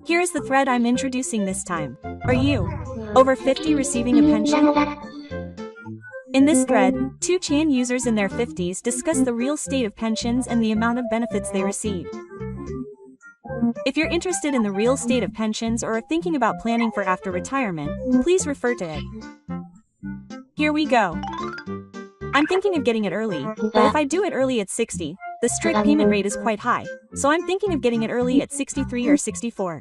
Here is the thread I'm introducing this time. Are you over 50 receiving a pension? In this thread, 2ch users in their 50s discuss the real state of pensions and the amount of benefits they receive. If you're interested in the real state of pensions or are thinking about planning for after retirement, please refer to it. Here we go. I'm thinking of getting it early, but if I do it early at 60, the strict payment rate is quite high, so I'm thinking of getting it early at 63 or 64.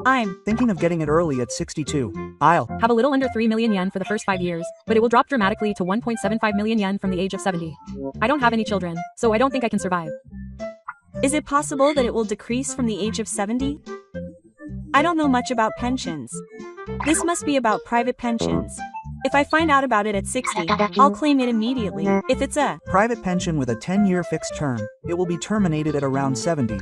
I'm thinking of getting it early at 62. I'll have a little under 3 million yen for the first 5 years, but it will drop dramatically to 1.75 million yen from the age of 70. I don't have any children, so I don't think I can survive. Is it possible that it will decrease from the age of 70? I don't know much about pensions. This must be about private pensions. If I find out about it at 60, I'll claim it immediately. If it's a private pension with a 10-year fixed term, it will be terminated at around 70.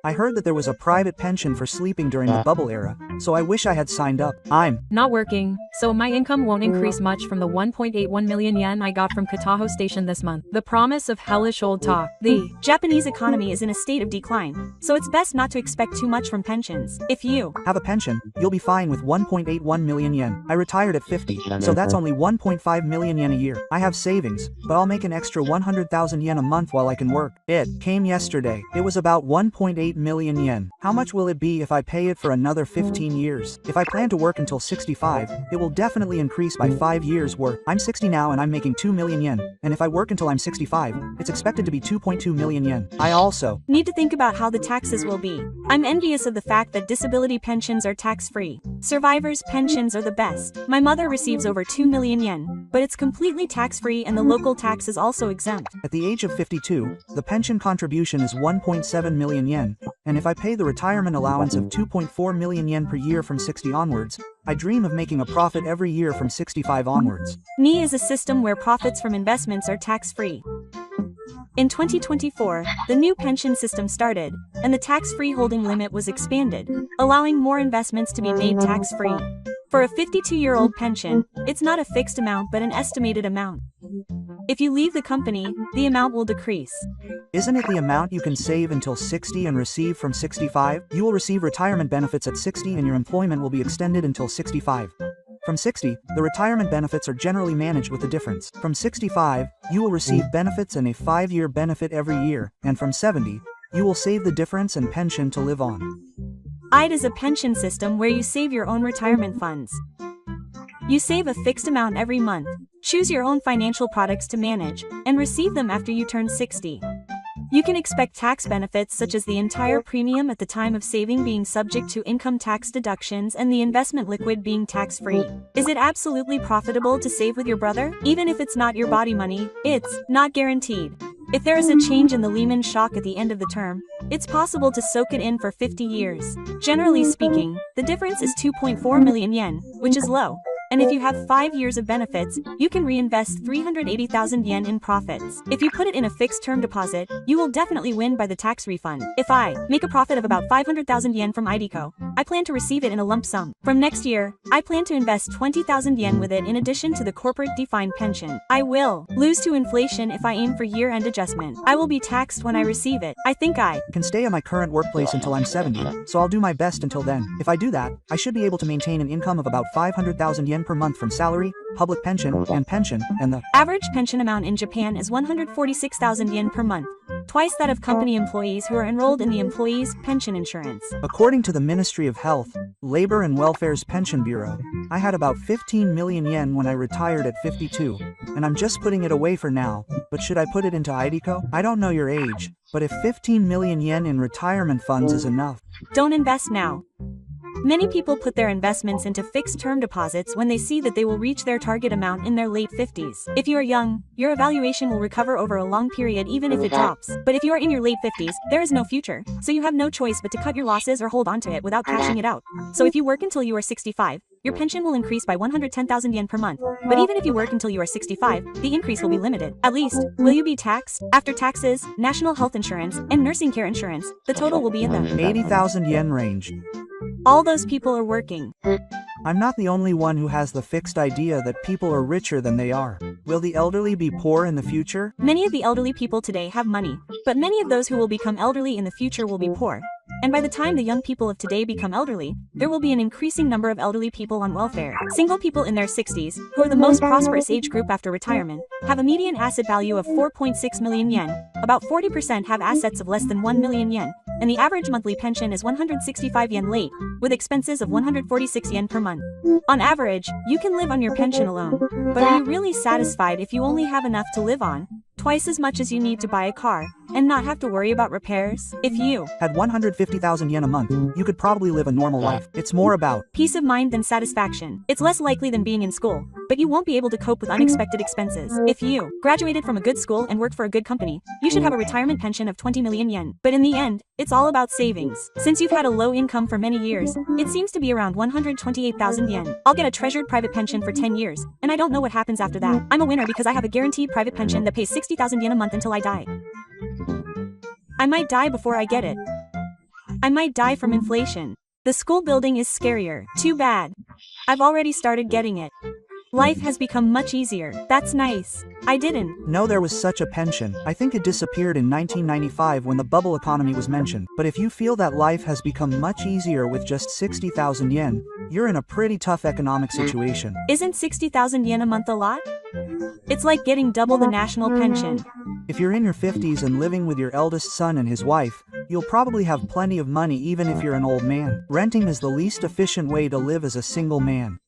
I heard that there was a private pension for sleeping during the bubble era, so I wish I had signed up. I'm not working, so my income won't increase much from the 1.81 million yen I got from Kataho Station this month. The promise of hellish old talk. The Japanese economy is in a state of decline, so it's best not to expect too much from pensions. If you have a pension, you'll be fine with 1.81 million yen. I retired at 50, so that's only 1.5 million yen a year. I have savings, but I'll make an extra 100,000 yen a month while I can work. It came yesterday. It was about 1.8 million yen. How much will it be if I pay it for another 15 years? If I plan to work until 65, it will definitely increase by 5 years worth. I'm 60 now and I'm making 2 million yen, and if I work until I'm 65, it's expected to be 2.2 million yen. I also need to think about how the taxes will be. I'm envious of the fact that disability pensions are tax-free. Survivors' pensions are the best. My mother receives over 2 million yen, but it's completely tax-free and the local tax is also exempt. At the age of 52, the pension contribution is 1.7 million yen, and if I pay the retirement allowance of 2.4 million yen per year from 60 onwards, I dream of making a profit every year from 65 onwards. NI is a system where profits from investments are tax-free. In 2024, the new pension system started, and the tax-free holding limit was expanded, allowing more investments to be made tax-free. For a 52-year-old pension, it's not a fixed amount but an estimated amount. If you leave the company, the amount will decrease. Isn't it the amount you can save until 60 and receive from 65? You will receive retirement benefits at 60 and your employment will be extended until 65. From 60, the retirement benefits are generally managed with the difference. From 65, you will receive benefits and a 5-year benefit every year, and from 70, you will save the difference and pension to live on. IT is a pension system where you save your own retirement funds. You save a fixed amount every month, choose your own financial products to manage, and receive them after you turn 60. You can expect tax benefits such as the entire premium at the time of saving being subject to income tax deductions and the investment liquid being tax-free. Is it absolutely profitable to save with your brother? Even if it's not your body money, it's not guaranteed. If there is a change in the Lehman shock at the end of the term, it's possible to soak it in for 50 years. Generally speaking, the difference is 2.4 million yen, which is low. And if you have 5 years of benefits, you can reinvest 380,000 yen in profits. If you put it in a fixed term deposit, you will definitely win by the tax refund. If I make a profit of about 500,000 yen from IDECO, I plan to receive it in a lump sum. From next year, I plan to invest 20,000 yen with it in addition to the corporate defined pension. I will lose to inflation if I aim for year-end adjustment. I will be taxed when I receive it. I think I can stay at my current workplace until I'm 70, so I'll do my best until then. If I do that, I should be able to maintain an income of about 500,000 yen per month from salary, public pension, and the average pension amount in Japan is 146,000 yen per month, twice that of company employees who are enrolled in the employees' pension insurance. According to the Ministry of Health, Labor and Welfare's Pension Bureau, I had about 15 million yen when I retired at 52, and I'm just putting it away for now, but should I put it into IDECO? I don't know your age, but if 15 million yen in retirement funds is enough, don't invest now. Many people put their investments into fixed-term deposits when they see that they will reach their target amount in their late 50s. If you are young, your evaluation will recover over a long period even if it drops. But if you are in your late 50s, there is no future, so you have no choice but to cut your losses or hold on to it without cashing it out. So if you work until you are 65, your pension will increase by 110,000 yen per month. But even if you work until you are 65, the increase will be limited. At least, will you be taxed? After taxes, national health insurance, and nursing care insurance, the total will be in the 80,000 yen range. All those people are working. I'm not the only one who has the fixed idea that people are richer than they are. Will the elderly be poor in the future? Many of the elderly people today have money, but many of those who will become elderly in the future will be poor. And by the time the young people of today become elderly, there will be an increasing number of elderly people on welfare. Single people in their 60s, who are the most prosperous age group after retirement, have a median asset value of 4.6 million yen. About 40% have assets of less than 1 million yen, and the average monthly pension is 165 yen late, with expenses of 146 yen per month. On average, you can live on your pension alone. But are you really satisfied if you only have enough to live on? Twice as much as you need to buy a car, and not have to worry about repairs? If you Had 150,000 yen a month, you could probably live a normal life. It's more about peace of mind than satisfaction. It's less likely than being in school, but you won't be able to cope with unexpected expenses. If you graduated from a good school and worked for a good company, you should have a retirement pension of 20 million yen. But in the end, it's all about savings. Since you've had a low income for many years, it seems to be around 128,000 yen. I'll get a treasured private pension for 10 years, and I don't know what happens after that. I'm a winner because I have a guaranteed private pension that pays 60,000 yen a month until I die. I might die before I get it. I might die from inflation. The school building is scarier. Too bad. I've already started getting it. Life has become much easier. That's nice. I didn't know there was such a pension. I think it disappeared in 1995 when the bubble economy was mentioned. But if you feel that life has become much easier with just 60,000 yen, you're in a pretty tough economic situation. Isn't 60,000 yen a month a lot? It's like getting double the national pension. If you're in your 50s and living with your eldest son and his wife, you'll probably have plenty of money even if you're an old man. Renting is the least efficient way to live as a single man.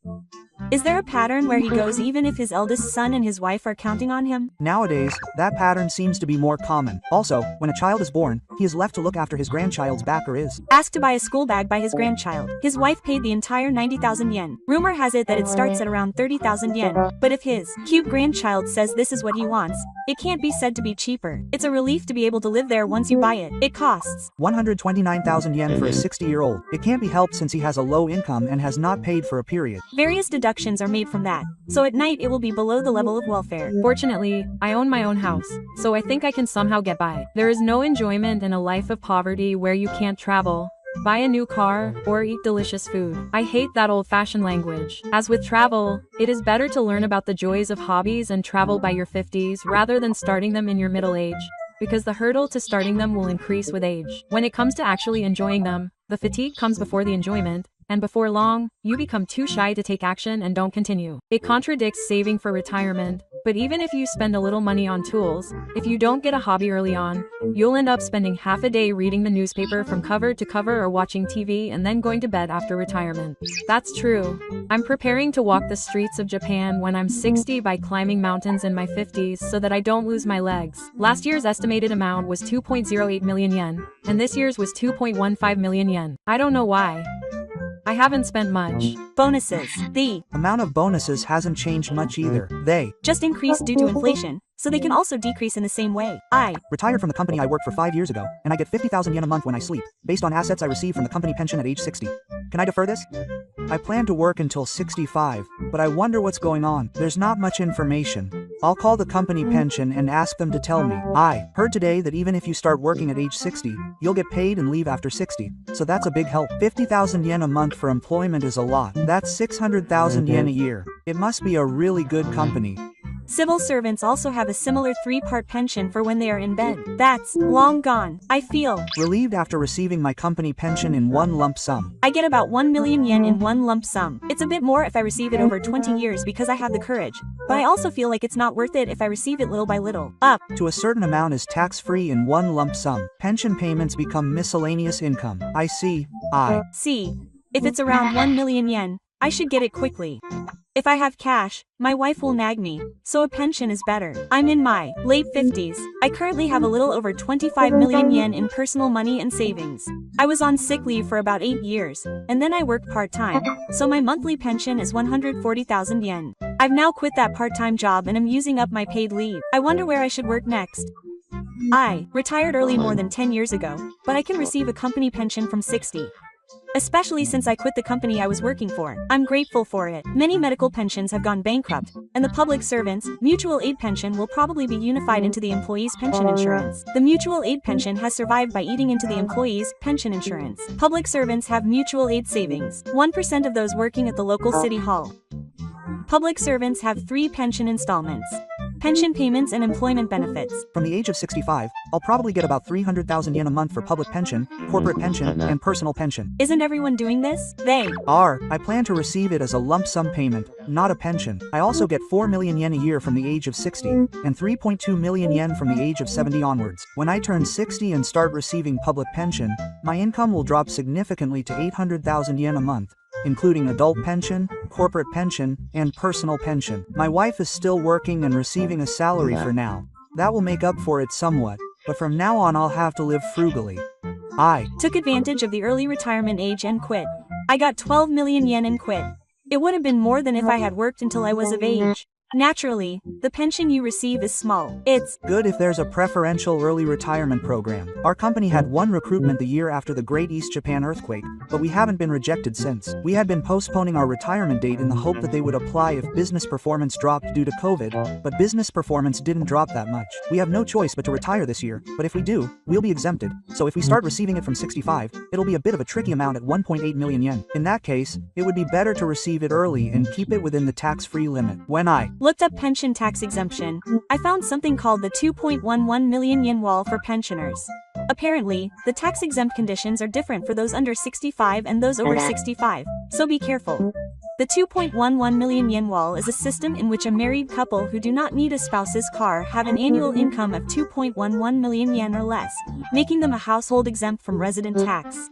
Is there a pattern where he goes even if his eldest son and his wife are counting on him? Nowadays, that pattern seems to be more common. Also, when a child is born, he is left to look after his grandchild's back or is asked to buy a school bag by his grandchild. His wife paid the entire 90,000 yen. Rumor has it that it starts at around 30,000 yen. But if his cute grandchild says this is what he wants, it can't be said to be cheaper. It's a relief to be able to live there once you buy it. It costs 129,000 yen for a 60-year-old. It can't be helped since he has a low income and has not paid for a period. Various deductions are made from that, so at night it will be below the level of welfare. Fortunately, I own my own house, so I think I can somehow get by. There is no enjoyment in a life of poverty where you can't travel, buy a new car, or eat delicious food. I hate that old-fashioned language. As with travel, it is better to learn about the joys of hobbies and travel by your 50s rather than starting them in your middle age, because the hurdle to starting them will increase with age. When it comes to actually enjoying them, the fatigue comes before the enjoyment, and before long, you become too shy to take action and don't continue. It contradicts saving for retirement, but even if you spend a little money on tools, if you don't get a hobby early on, you'll end up spending half a day reading the newspaper from cover to cover or watching TV and then going to bed after retirement. That's true. I'm preparing to walk the streets of Japan when I'm 60 by climbing mountains in my 50s so that I don't lose my legs. Last year's estimated amount was 2.08 million yen, and this year's was 2.15 million yen. I don't know why. I haven't spent much. Bonuses. The amount of bonuses hasn't changed much either. They just increased due to inflation, so they can also decrease in the same way. I retired from the company I worked for 5 years ago, and I get 50,000 yen a month when I sleep, based on assets I receive from the company pension at age 60. Can I defer this? I plan to work until 65, but I wonder what's going on. There's not much information. I'll call the company pension and ask them to tell me. I heard today that even if you start working at age 60, you'll get paid and leave after 60, so that's a big help. 50,000 yen a month for employment is a lot. That's 600,000 yen a year. It must be a really good company. Civil servants also have a similar 3-part pension for when they are in bed. That's long gone. I feel relieved after receiving my company pension in one lump sum. I get about 1 million yen in one lump sum. It's a bit more if I receive it over 20 years because I have the courage, but I also feel like it's not worth it if I receive it little by little. Up to a certain amount is tax-free in one lump sum. Pension payments become miscellaneous income. I see. I see. If it's around 1 million yen, I should get it quickly. If I have cash, my wife will nag me, so a pension is better. I'm in my late 50s. I currently have a little over 25 million yen in personal money and savings. I was on sick leave for about 8 years, and then I worked part-time, so my monthly pension is 140,000 yen. I've now quit that part-time job and am using up my paid leave. I wonder where I should work next. I retired early more than 10 years ago, but I can receive a company pension from 60. Especially since I quit the company I was working for. I'm grateful for it. Many medical pensions have gone bankrupt, and the public servants' mutual aid pension will probably be unified into the employees' pension insurance. The mutual aid pension has survived by eating into the employees' pension insurance. Public servants have mutual aid savings, 1% of those working at the local city hall. Public servants have 3 pension installments. Pension payments and employment benefits. From the age of 65, I'll probably get about 300,000 yen a month for public pension, corporate pension, and personal pension. Isn't everyone doing this? I plan to receive it as a lump sum payment, not a pension. I also get 4 million yen a year from the age of 60, and 3.2 million yen from the age of 70 onwards. When I turn 60 and start receiving public pension, my income will drop significantly to 800,000 yen a month, including adult pension, corporate pension, and personal pension. My wife is still working and receiving a salary for now. That will make up for it somewhat, but from now on I'll have to live frugally. I took advantage of the early retirement age and quit. I got 12 million yen and quit. It would have been more than if I had worked until I was of age. Naturally, the pension you receive is small. It's good if there's a preferential early retirement program. Our company had one recruitment the year after the Great East Japan earthquake, but we haven't been rejected since. We had been postponing our retirement date in the hope that they would apply if business performance dropped due to COVID, but business performance didn't drop that much. We have no choice but to retire this year, but if we do, we'll be exempted. So if we start receiving it from 65, it'll be a bit of a tricky amount at 1.8 million yen. In that case, it would be better to receive it early and keep it within the tax-free limit. When I looked up pension tax exemption, I found something called the 2.11 million yen wall for pensioners. Apparently, the tax-exempt conditions are different for those under 65 and those over 65, so be careful. The 2.11 million yen wall is a system in which a married couple who do not need a spouse's car have an annual income of 2.11 million yen or less, making them a household exempt from resident tax.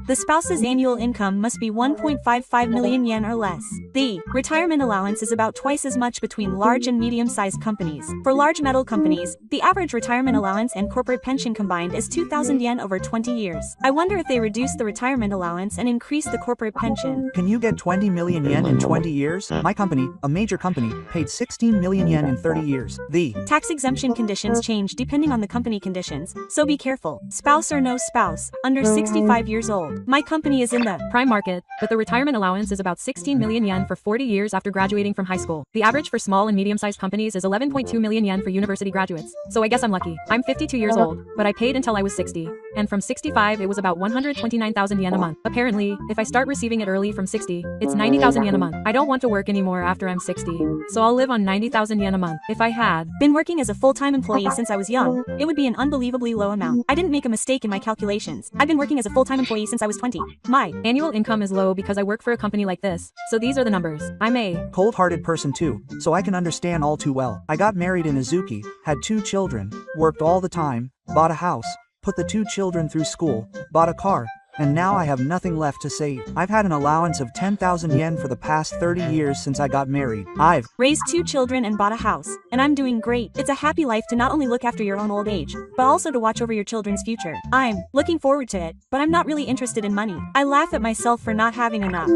The spouse's annual income must be 1.55 million yen or less. The retirement allowance is about twice as much between large and medium-sized companies. For large metal companies, the average retirement allowance and corporate pension combined is 2,000 yen over 20 years. I wonder if they reduce the retirement allowance and increase the corporate pension. Can you get 20 million yen in 20 years? My company, a major company, paid 16 million yen in 30 years. The tax exemption conditions change depending on the company conditions, so be careful. Spouse or no spouse, under 65 years old. My company is in the prime market, but the retirement allowance is about 16 million yen for 40 years after graduating from high school. The average for small and medium-sized companies is 11.2 million yen for university graduates. So I guess I'm lucky. I'm 52 years old, but I paid until I was 60. And from 65 it was about 129,000 yen a month. Apparently, if I start receiving it early from 60, it's 90,000 yen a month. I don't want to work anymore after I'm 60, so I'll live on 90,000 yen a month. If I had been working as a full-time employee since I was young, it would be an unbelievably low amount. I didn't make a mistake in my calculations. I've been working as a full-time employee since I was 20. My annual income is low because I work for a company like this, so these are the numbers. I'm a cold-hearted person too, so I can understand all too well. I got married in Izuki, had 2 children, worked all the time, bought a house, put the 2 children through school, bought a car, and now I have nothing left to save. I've had an allowance of 10,000 yen for the past 30 years since I got married. I've raised 2 children and bought a house, and I'm doing great. It's a happy life to not only look after your own old age, but also to watch over your children's future. I'm looking forward to it, but I'm not really interested in money. I laugh at myself for not having enough.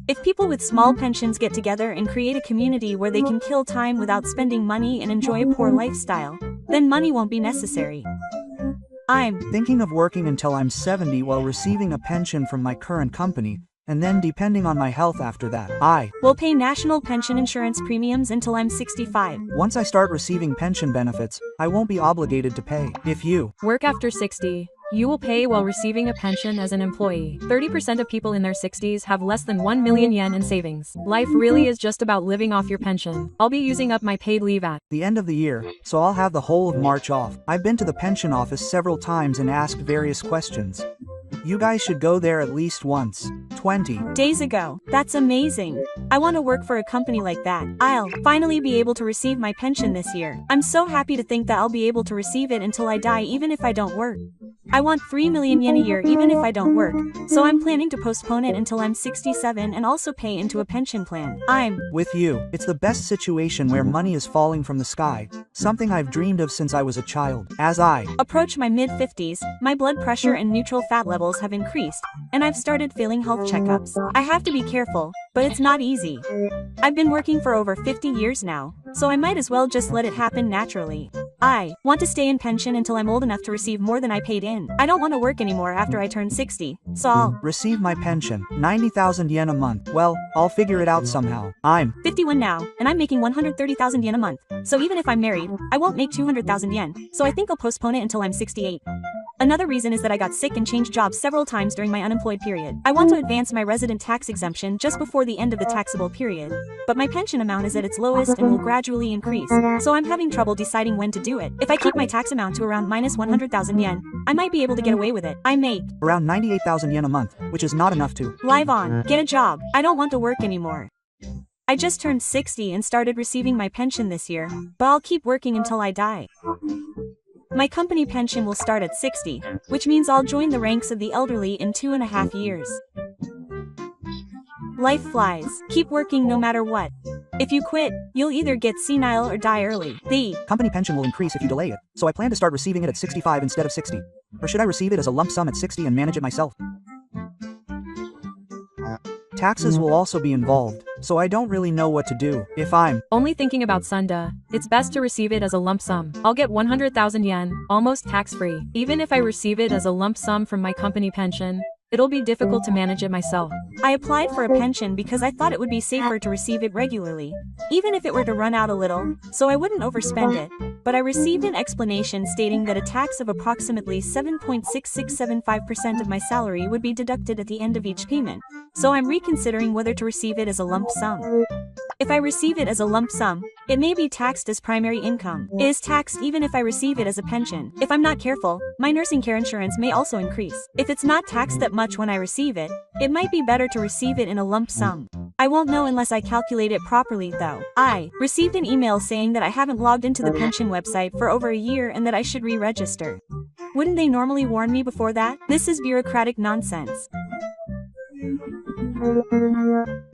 If people with small pensions get together and create a community where they can kill time without spending money and enjoy a poor lifestyle, then money won't be necessary. I'm thinking of working until I'm 70 while receiving a pension from my current company, and then depending on my health after that. I will pay national pension insurance premiums until I'm 65. Once I start receiving pension benefits, I won't be obligated to pay. If you work after 60, you will pay while receiving a pension as an employee. 30% of people in their 60s have less than 1 million yen in savings. Life really is just about living off your pension. I'll be using up my paid leave at the end of the year, so I'll have the whole of March off. I've been to the pension office several times and asked various questions. You guys should go there at least once. 20 days ago. That's amazing. I want to work for a company like that. I'll finally be able to receive my pension this year. I'm so happy to think that I'll be able to receive it until I die even if I don't work. I want 3 million yen a year even if I don't work, so I'm planning to postpone it until I'm 67 and also pay into a pension plan. I'm with you. It's the best situation where money is falling from the sky, something I've dreamed of since I was a child. As I approach my mid-50s, my blood pressure and neutral fat levels have increased, and I've started failing health checkups. I have to be careful, but it's not easy. I've been working for over 50 years now, so I might as well just let it happen naturally. I want to stay in pension until I'm old enough to receive more than I paid in. I don't want to work anymore after I turn 60, so I'll receive my pension, 90,000 yen a month. Well, I'll figure it out somehow. I'm 51 now, and I'm making 130,000 yen a month. So even if I'm married, I won't make 200,000 yen, so I think I'll postpone it until I'm 68. Another reason is that I got sick and changed jobs several times during my unemployed period. I want to advance my resident tax exemption just before the end of the taxable period, but my pension amount is at its lowest and will gradually increase, so I'm having trouble deciding when to do it. If I keep my tax amount to around minus 100,000 yen, I might be able to get away with it. I make Around 98,000 yen a month, which is not enough to live on, get a job. I don't want to work anymore. I just turned 60 and started receiving my pension this year, but I'll keep working until I die. My company pension will start at 60, which means I'll join the ranks of the elderly in 2.5 years. Life flies. Keep working no matter what. If you quit, you'll either get senile or die early. The company pension will increase if you delay it, so I plan to start receiving it at 65 instead of 60. Or should I receive it as a lump sum at 60 and manage it myself? Taxes will also be involved, so I don't really know what to do. If I'm Only thinking about Sunda, it's best to receive it as a lump sum. I'll get 100,000 yen, almost tax-free. Even if I receive it as a lump sum from my company pension, it'll be difficult to manage it myself. I applied for a pension because I thought it would be safer to receive it regularly, even if it were to run out a little, so I wouldn't overspend it. But I received an explanation stating that a tax of approximately 7.6675% of my salary would be deducted at the end of each payment, so I'm reconsidering whether to receive it as a lump sum. If I receive it as a lump sum, it may be taxed as primary income. It is taxed even if I receive it as a pension. If I'm not careful, my nursing care insurance may also increase. If it's not taxed that much when I receive it, it might be better to receive it in a lump sum. I won't know unless I calculate it properly though. I received an email saying that I haven't logged into the pension website for over a year and that I should re-register. Wouldn't they normally warn me before that? This is bureaucratic nonsense.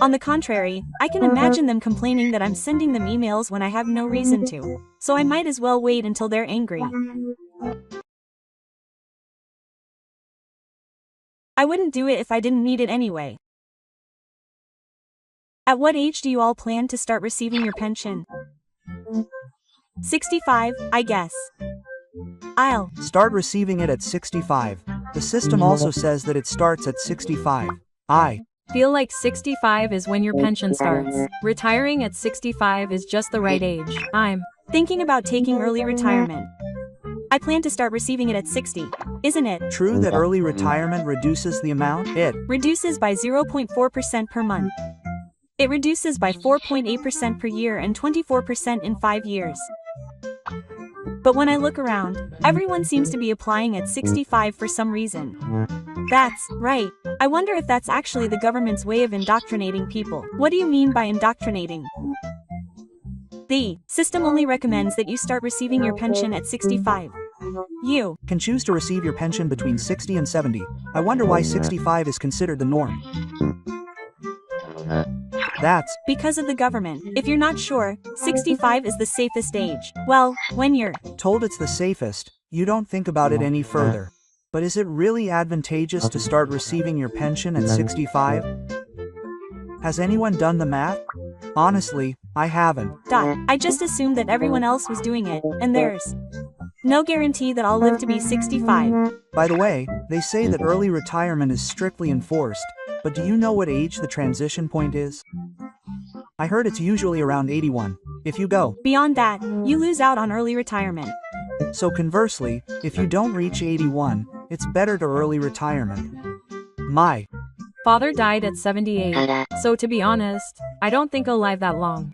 On the contrary, I can imagine them complaining that I'm sending them emails when I have no reason to, so I might as well wait until they're angry. I wouldn't do it if I didn't need it anyway. At what age do you all plan to start receiving your pension? 65, I guess. I'll start receiving it at 65. The system also says that it starts at 65. I feel like 65 is when your pension starts. Retiring at 65 is just the right age. I'm thinking about taking early retirement. I plan to start receiving it at 60, isn't it? True that early retirement reduces the amount? It reduces by 0.4% per month. It reduces by 4.8% per year and 24% in 5 years. But when I look around, everyone seems to be applying at 65 for some reason. That's right. I wonder if that's actually the government's way of indoctrinating people. What do you mean by indoctrinating? The system only recommends that you start receiving your pension at 65. You can choose to receive your pension between 60 and 70. I wonder why 65 is considered the norm. That's because of the government. If you're not sure, 65 is the safest age. Well, when you're told it's the safest, you don't think about it any further. But is it really advantageous to start receiving your pension at 65? Has anyone done the math? Honestly, I haven't. I just assumed that everyone else was doing it, and there's no guarantee that I'll live to be 65. By the way, they say that early retirement is strictly enforced, but do you know what age the transition point is? I heard it's usually around 81. If you go beyond that, you lose out on early retirement. So conversely, if you don't reach 81, it's better to early retirement. My father died at 78, so to be honest, I don't think I'll live that long.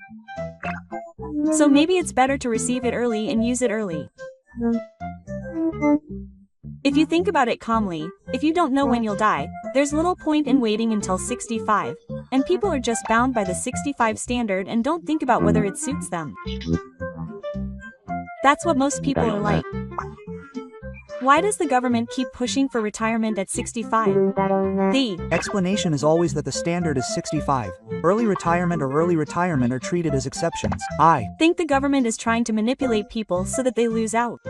So maybe it's better to receive it early and use it early. If you think about it calmly, if you don't know when you'll die, there's little point in waiting until 65, and people are just bound by the 65 standard and don't think about whether it suits them. That's what most people are like. Why does the government keep pushing for retirement at 65? The explanation is always that the standard is 65. Early retirement or early retirement are treated as exceptions. I think the government is trying to manipulate people so that they lose out.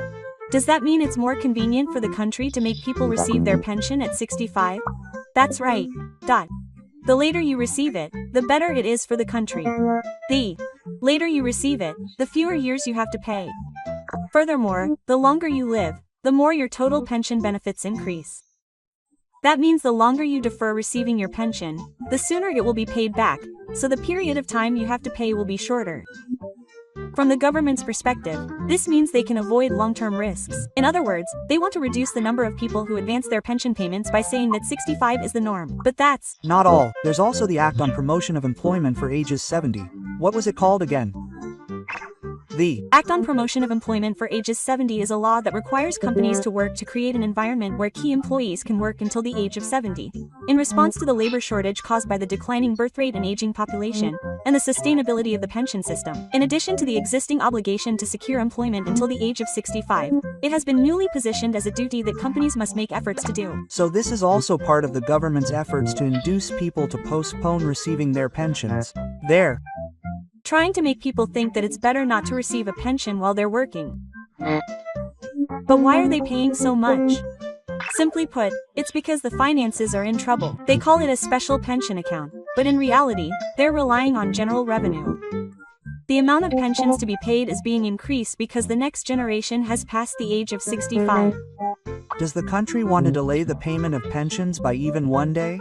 Does that mean it's more convenient for the country to make people receive their pension at 65? That's right. The later you receive it, the better it is for the country. The later you receive it, the fewer years you have to pay. Furthermore, the longer you live, the more your total pension benefits increase. That means the longer you defer receiving your pension, the sooner it will be paid back, so the period of time you have to pay will be shorter. From the government's perspective, this means they can avoid long-term risks. In other words, they want to reduce the number of people who advance their pension payments by saying that 65 is the norm. But that's not all. There's also the Act on Promotion of Employment for Ages 70. What was it called again? The Act on Promotion of Employment for Ages 70 is a law that requires companies to work to create an environment where key employees can work until the age of 70. In response to the labor shortage caused by the declining birth rate and aging population, and the sustainability of the pension system, in addition to the existing obligation to secure employment until the age of 65, it has been newly positioned as a duty that companies must make efforts to do. So this is also part of the government's efforts to induce people to postpone receiving their pensions. Trying to make people think that it's better not to receive a pension while they're working. But why are they paying so much? Simply put, it's because the finances are in trouble. They call it a special pension account, but in reality, they're relying on general revenue. The amount of pensions to be paid is being increased because the next generation has passed the age of 65. Does the country want to delay the payment of pensions by even one day?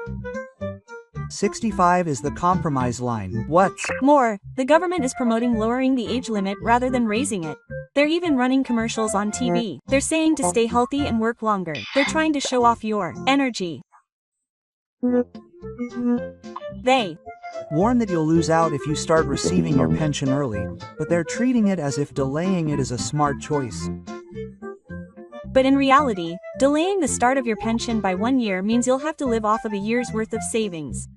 65 is the compromise line. What's more, the government is promoting lowering the age limit rather than raising it. They're even running commercials on TV. They're saying to stay healthy and work longer. They're trying to show off your energy. They warn that you'll lose out if you start receiving your pension early, but they're treating it as if delaying it is a smart choice. But in reality, delaying the start of your pension by 1 year means you'll have to live off of a year's worth of savings.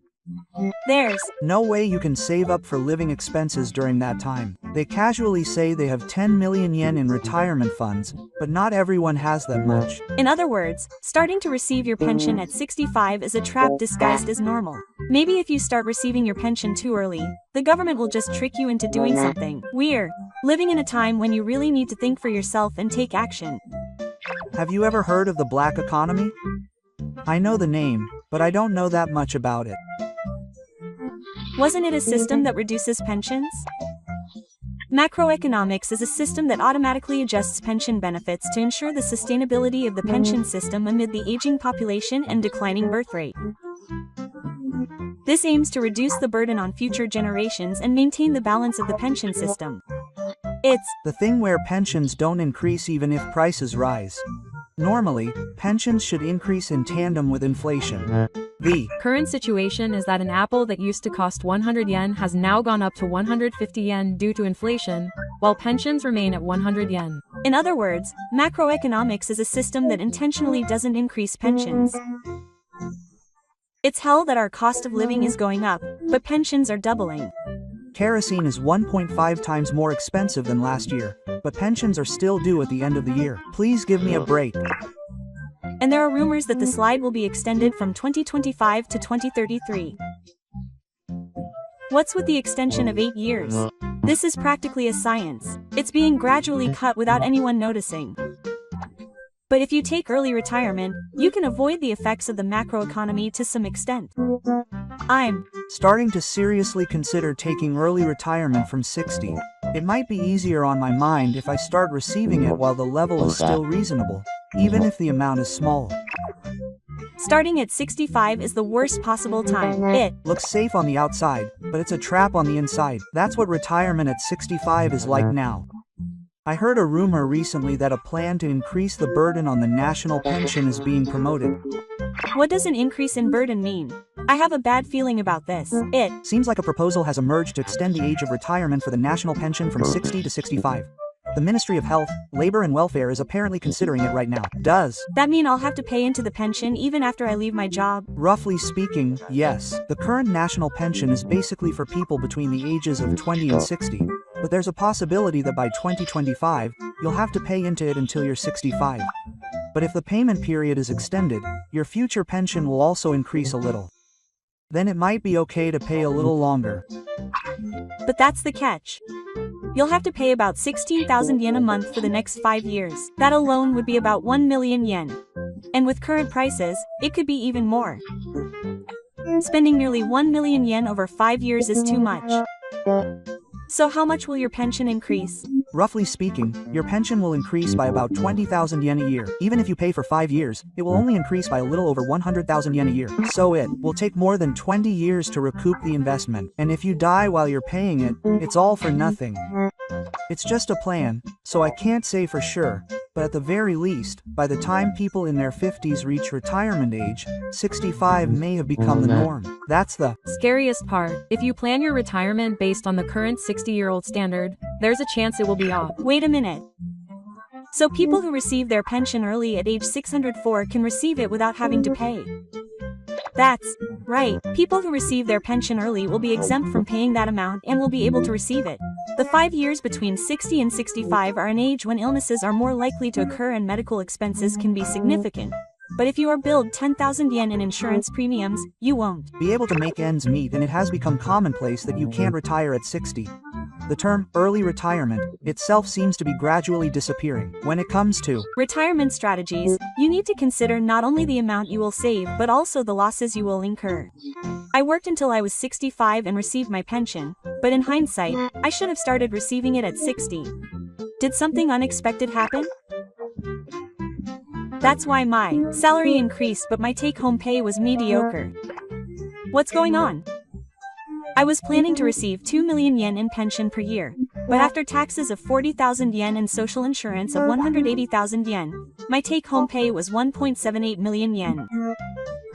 There's no way you can save up for living expenses during that time. They casually say they have 10 million yen in retirement funds, but not everyone has that much. In other words, starting to receive your pension at 65 is a trap disguised as normal. Maybe if you start receiving your pension too early, the government will just trick you into doing something. We're living in a time when you really need to think for yourself and take action. Have you ever heard of the black economy? I know the name, but I don't know that much about it. Wasn't it a system that reduces pensions? Macroeconomics is a system that automatically adjusts pension benefits to ensure the sustainability of the pension system amid the aging population and declining birth rate. This aims to reduce the burden on future generations and maintain the balance of the pension system. It's the thing where pensions don't increase even if prices rise. Normally, pensions should increase in tandem with inflation. The current situation is that an apple that used to cost 100 yen has now gone up to 150 yen due to inflation, while pensions remain at 100 yen. In other words, macroeconomics is a system that intentionally doesn't increase pensions. It's held that our cost of living is going up, but pensions are doubling. Kerosene is 1.5 times more expensive than last year, but pensions are still due at the end of the year. Please give me a break. And there are rumors that the slide will be extended from 2025 to 2033. What's with the extension of 8 years? This is practically a science. It's being gradually cut without anyone noticing. But if you take early retirement, you can avoid the effects of the macroeconomy to some extent. I'm starting to seriously consider taking early retirement from 60. It might be easier on my mind if I start receiving it while the level is still reasonable, even if the amount is small. Starting at 65 is the worst possible time. It looks safe on the outside, but it's a trap on the inside. That's what retirement at 65 is like now. I heard a rumor recently that a plan to increase the burden on the national pension is being promoted. What does an increase in burden mean? I have a bad feeling about this. It seems like a proposal has emerged to extend the age of retirement for the national pension from 60 to 65. The Ministry of Health, Labor and Welfare is apparently considering it right now. Does that mean I'll have to pay into the pension even after I leave my job? Roughly speaking, yes. The current national pension is basically for people between the ages of 20 and 60. But there's a possibility that by 2025, you'll have to pay into it until you're 65. But if the payment period is extended, your future pension will also increase a little. Then it might be okay to pay a little longer. But that's the catch. You'll have to pay about 16,000 yen a month for the next 5 years. That alone would be about 1 million yen. And with current prices, it could be even more. Spending nearly 1 million yen over 5 years is too much. So how much will your pension increase? Roughly speaking, your pension will increase by about 20,000 yen a year. Even if you pay for 5 years, it will only increase by a little over 100,000 yen a year. So it will take more than 20 years to recoup the investment. And if you die while you're paying it, it's all for nothing. It's just a plan, so I can't say for sure, but at the very least, by the time people in their 50s reach retirement age, 65 may have become the norm. That's the Scariest part. If you plan your retirement based on the current 60-year-old standard, there's a chance it will be off. Wait a minute. So people who receive their pension early at age 604 can receive it without having to pay. That's right. People who receive their pension early will be exempt from paying that amount and will be able to receive it. The 5 years between 60 and 65 are an age when illnesses are more likely to occur and medical expenses can be significant. But if you are billed 10,000 yen in insurance premiums, you won't be able to make ends meet, and it has become commonplace that you can't retire at 60. The term early retirement itself seems to be gradually disappearing. When it comes to retirement strategies, you need to consider not only the amount you will save but also the losses you will incur. I worked until I was 65 and received my pension, but in hindsight, I should have started receiving it at 60. Did something unexpected happen? That's why my salary increased but my take-home pay was mediocre. What's going on? I was planning to receive 2 million yen in pension per year, but after taxes of 40,000 yen and social insurance of 180,000 yen, my take-home pay was 1.78 million yen.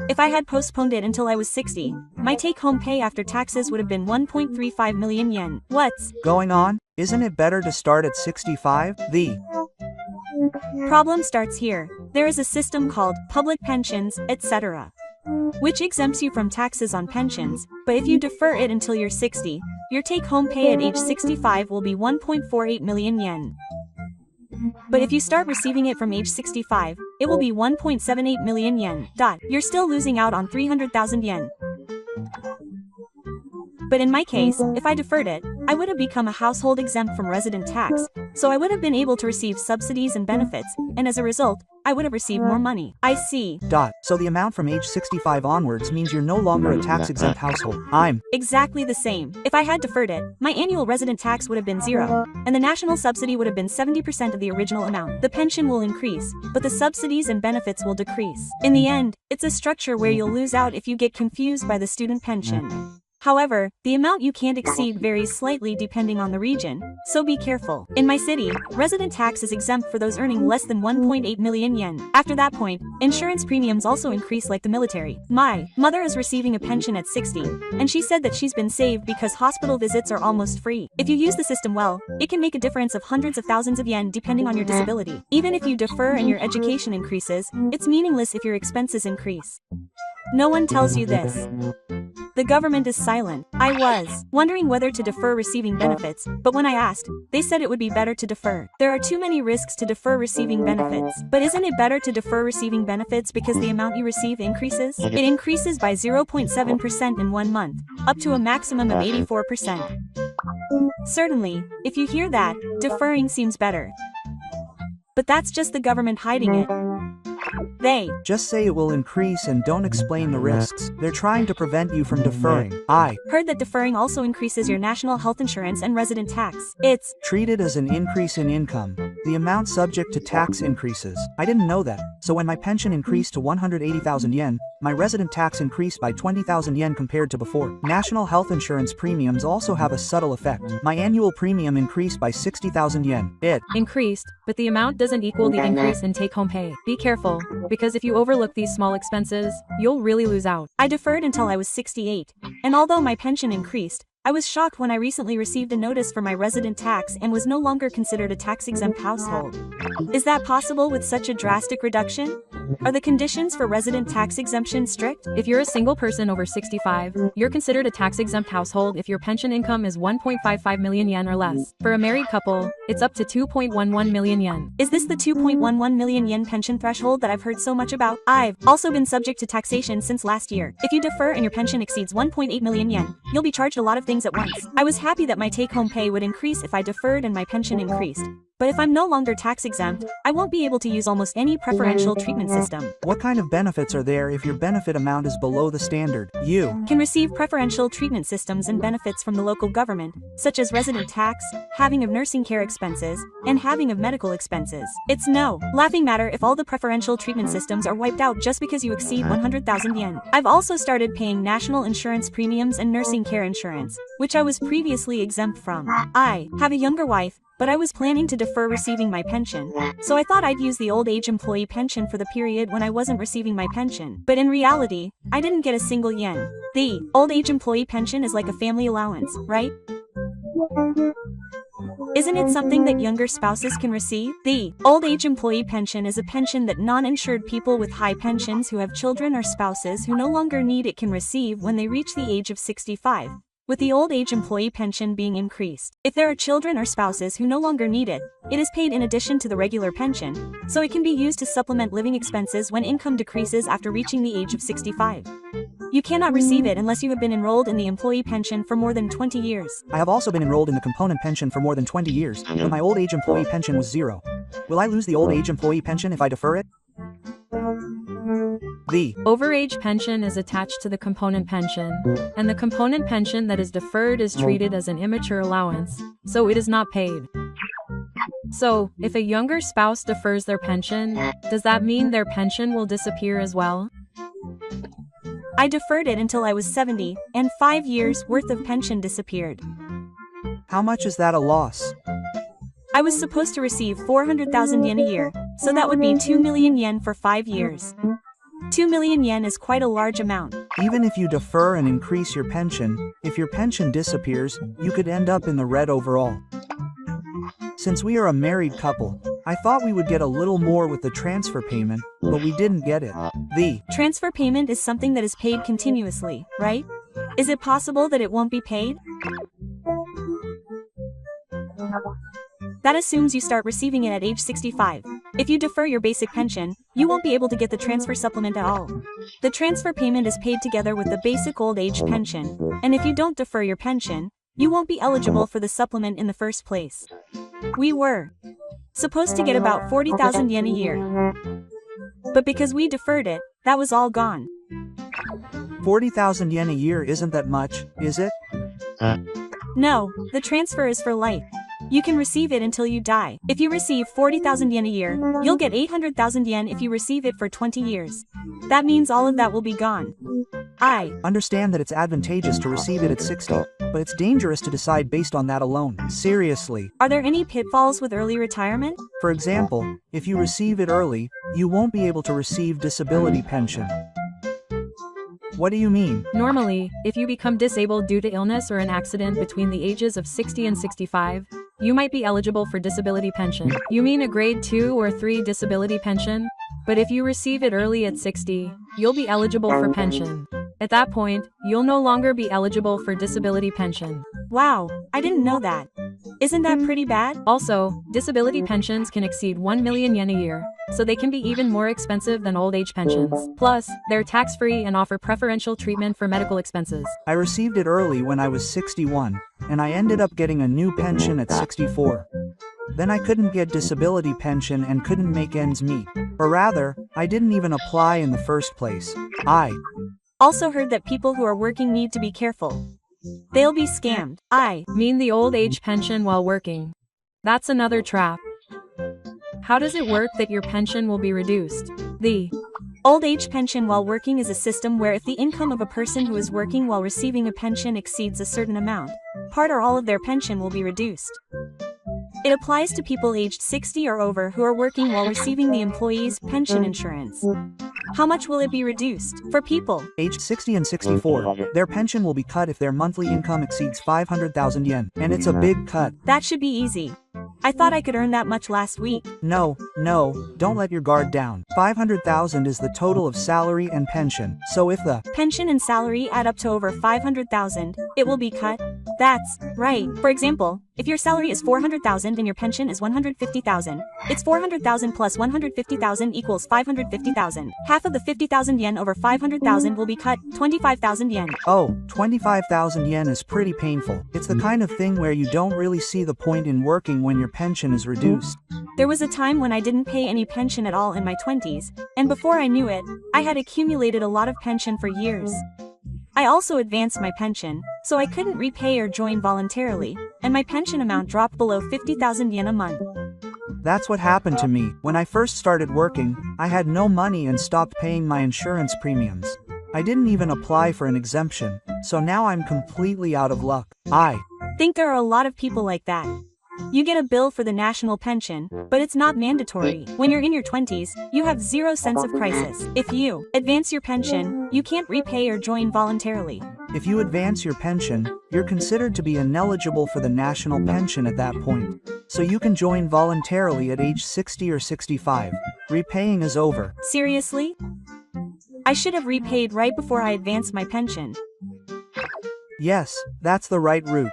If I had postponed it until I was 60, my take-home pay after taxes would have been 1.35 million yen. What's going on? Isn't it better to start at 65? The problem starts here. There is a system called public pensions, etc., which exempts you from taxes on pensions, but if you defer it until you're 60, your take-home pay at age 65 will be 1.48 million yen. But if you start receiving it from age 65, it will be 1.78 million yen. You're still losing out on 300,000 yen. But in my case, if I deferred it, I would have become a household exempt from resident tax, so I would have been able to receive subsidies and benefits, and as a result, I would have received more money. I see. So the amount from age 65 onwards means you're no longer a tax-exempt household. I'm exactly the same. If I had deferred it, my annual resident tax would have been 0, and the national subsidy would have been 70% of the original amount. The pension will increase, but the subsidies and benefits will decrease. In the end, it's a structure where you'll lose out if you get confused by the student pension. However, the amount you can't exceed varies slightly depending on the region, so be careful. In my city, resident tax is exempt for those earning less than 1.8 million yen. After that point, insurance premiums also increase like the military. My mother is receiving a pension at 60, and she said that she's been saved because hospital visits are almost free. If you use the system well, it can make a difference of hundreds of thousands of yen depending on your disability. Even if you defer and your education increases, it's meaningless if your expenses increase. No one tells you this. The government is silent. I was wondering whether to defer receiving benefits, but when I asked, they said it would be better to defer. There are too many risks to defer receiving benefits. But isn't it better to defer receiving benefits because the amount you receive increases? It increases by 0.7% in 1 month, up to a maximum of 84%. Certainly, if you hear that, deferring seems better. But that's just the government hiding it. They just say it will increase and don't explain the risks. They're trying to prevent you from deferring. I heard that deferring also increases your national health insurance and resident tax. It's treated as an increase in income. The amount subject to tax increases. I didn't know that. So when my pension increased to 180,000 yen, my resident tax increased by 20,000 yen compared to before. National health insurance premiums also have a subtle effect. My annual premium increased by 60,000 yen. It increased, but the amount doesn't equal the increase in take-home pay. Be careful, because if you overlook these small expenses, you'll really lose out. I deferred until I was 68, and although my pension increased, I was shocked when I recently received a notice for my resident tax and was no longer considered a tax-exempt household. Is that possible with such a drastic reduction? Are the conditions for resident tax exemption strict? If you're a single person over 65, you're considered a tax-exempt household if your pension income is 1.55 million yen or less. For a married couple, it's up to 2.11 million yen. Is this the 2.11 million yen pension threshold that I've heard so much about? I've also been subject to taxation since last year. If you defer and your pension exceeds 1.8 million yen, you'll be charged a lot of things at once. I was happy that my take-home pay would increase if I deferred and my pension increased. But if I'm no longer tax-exempt, I won't be able to use almost any preferential treatment system. What kind of benefits are there if your benefit amount is below the standard? You can receive preferential treatment systems and benefits from the local government, such as resident tax, halving of nursing care expenses, and halving of medical expenses. It's no laughing matter if all the preferential treatment systems are wiped out just because you exceed 100,000 yen. I've also started paying national insurance premiums and nursing care insurance, which I was previously exempt from. I have a younger wife, but I was planning to defer receiving my pension, so I thought I'd use the old age employee pension for the period when I wasn't receiving my pension. But in reality, I didn't get a single yen. The old age employee pension is like a family allowance, right? Isn't it something that younger spouses can receive? The old age employee pension is a pension that non-insured people with high pensions who have children or spouses who no longer need it can receive when they reach the age of 65, with the old age employee pension being increased. If there are children or spouses who no longer need it, it is paid in addition to the regular pension, so it can be used to supplement living expenses when income decreases after reaching the age of 65. You cannot receive it unless you have been enrolled in the employee pension for more than 20 years. I have also been enrolled in the component pension for more than 20 years, but my old age employee pension was zero. Will I lose the old age employee pension if I defer it? The overage pension is attached to the component pension, and the component pension that is deferred is treated as an immature allowance, so it is not paid. So, if a younger spouse defers their pension, does that mean their pension will disappear as well? I deferred it until I was 70, and 5 years' worth of pension disappeared. How much is that a loss? I was supposed to receive 400,000 yen a year, so that would be 2 million yen for 5 years. 2 million yen is quite a large amount. Even if you defer and increase your pension, if your pension disappears, you could end up in the red overall. Since we are a married couple, I thought we would get a little more with the transfer payment, but we didn't get it. The transfer payment is something that is paid continuously, right? Is it possible that it won't be paid? That assumes you start receiving it at age 65. If you defer your basic pension, you won't be able to get the transfer supplement at all. The transfer payment is paid together with the basic old age pension, and if you don't defer your pension, you won't be eligible for the supplement in the first place. We were supposed to get about 40,000 yen a year. But because we deferred it, that was all gone. 40,000 yen a year isn't that much, is it? No, the transfer is for life. You can receive it until you die. If you receive 40,000 yen a year, you'll get 800,000 yen if you receive it for 20 years. That means all of that will be gone. I understand that it's advantageous to receive it at 60, but it's dangerous to decide based on that alone. Seriously. Are there any pitfalls with early retirement? For example, if you receive it early, you won't be able to receive disability pension. What do you mean? Normally, if you become disabled due to illness or an accident between the ages of 60 and 65, you might be eligible for disability pension. You mean a grade 2 or 3 disability pension? But if you receive it early at 60, you'll be eligible for pension. At that point, you'll no longer be eligible for disability pension. Wow, I didn't know that. Isn't that pretty bad? Also, disability pensions can exceed 1 million yen a year, so they can be even more expensive than old age pensions. Plus, they're tax-free and offer preferential treatment for medical expenses. I received it early when I was 61, and I ended up getting a new pension at 64. Then I couldn't get disability pension and couldn't make ends meet. Or rather, I didn't even apply in the first place. I also heard that people who are working need to be careful. They'll be scammed. I mean the old age pension while working. That's another trap. How does it work that your pension will be reduced? The old age pension while working is a system where if the income of a person who is working while receiving a pension exceeds a certain amount, part or all of their pension will be reduced. It applies to people aged 60 or over who are working while receiving the employee's pension insurance. How much will it be reduced? For people aged 60 and 64, their pension will be cut if their monthly income exceeds 500,000 yen, and it's a big cut. That should be easy. I thought I could earn that much last week. No, don't let your guard down. 500,000 is the total of salary and pension, so if the pension and salary add up to over 500,000, it will be cut. That's right. For example, if your salary is 400,000 and your pension is 150,000, it's 400,000 plus 150,000 equals 550,000. Half of the 50,000 yen over 500,000 will be cut, 25,000 yen. Oh, 25,000 yen is pretty painful. It's the kind of thing where you don't really see the point in working when your pension is reduced. There was a time when I didn't pay any pension at all in my 20s, and before I knew it, I had accumulated a lot of pension for years. I also advanced my pension, so I couldn't repay or join voluntarily, and my pension amount dropped below 50,000 yen a month. That's what happened to me. When I first started working, I had no money and stopped paying my insurance premiums. I didn't even apply for an exemption, so now I'm completely out of luck. I think there are a lot of people like that. You get a bill for the national pension, but it's not mandatory. When you're in your 20s, you have zero sense of crisis. If you advance your pension, you can't repay or join voluntarily. If you advance your pension, you're considered to be ineligible for the national pension at that point. So you can join voluntarily at age 60 or 65. Repaying is over. Seriously? I should have repaid right before I advanced my pension. Yes, that's the right route.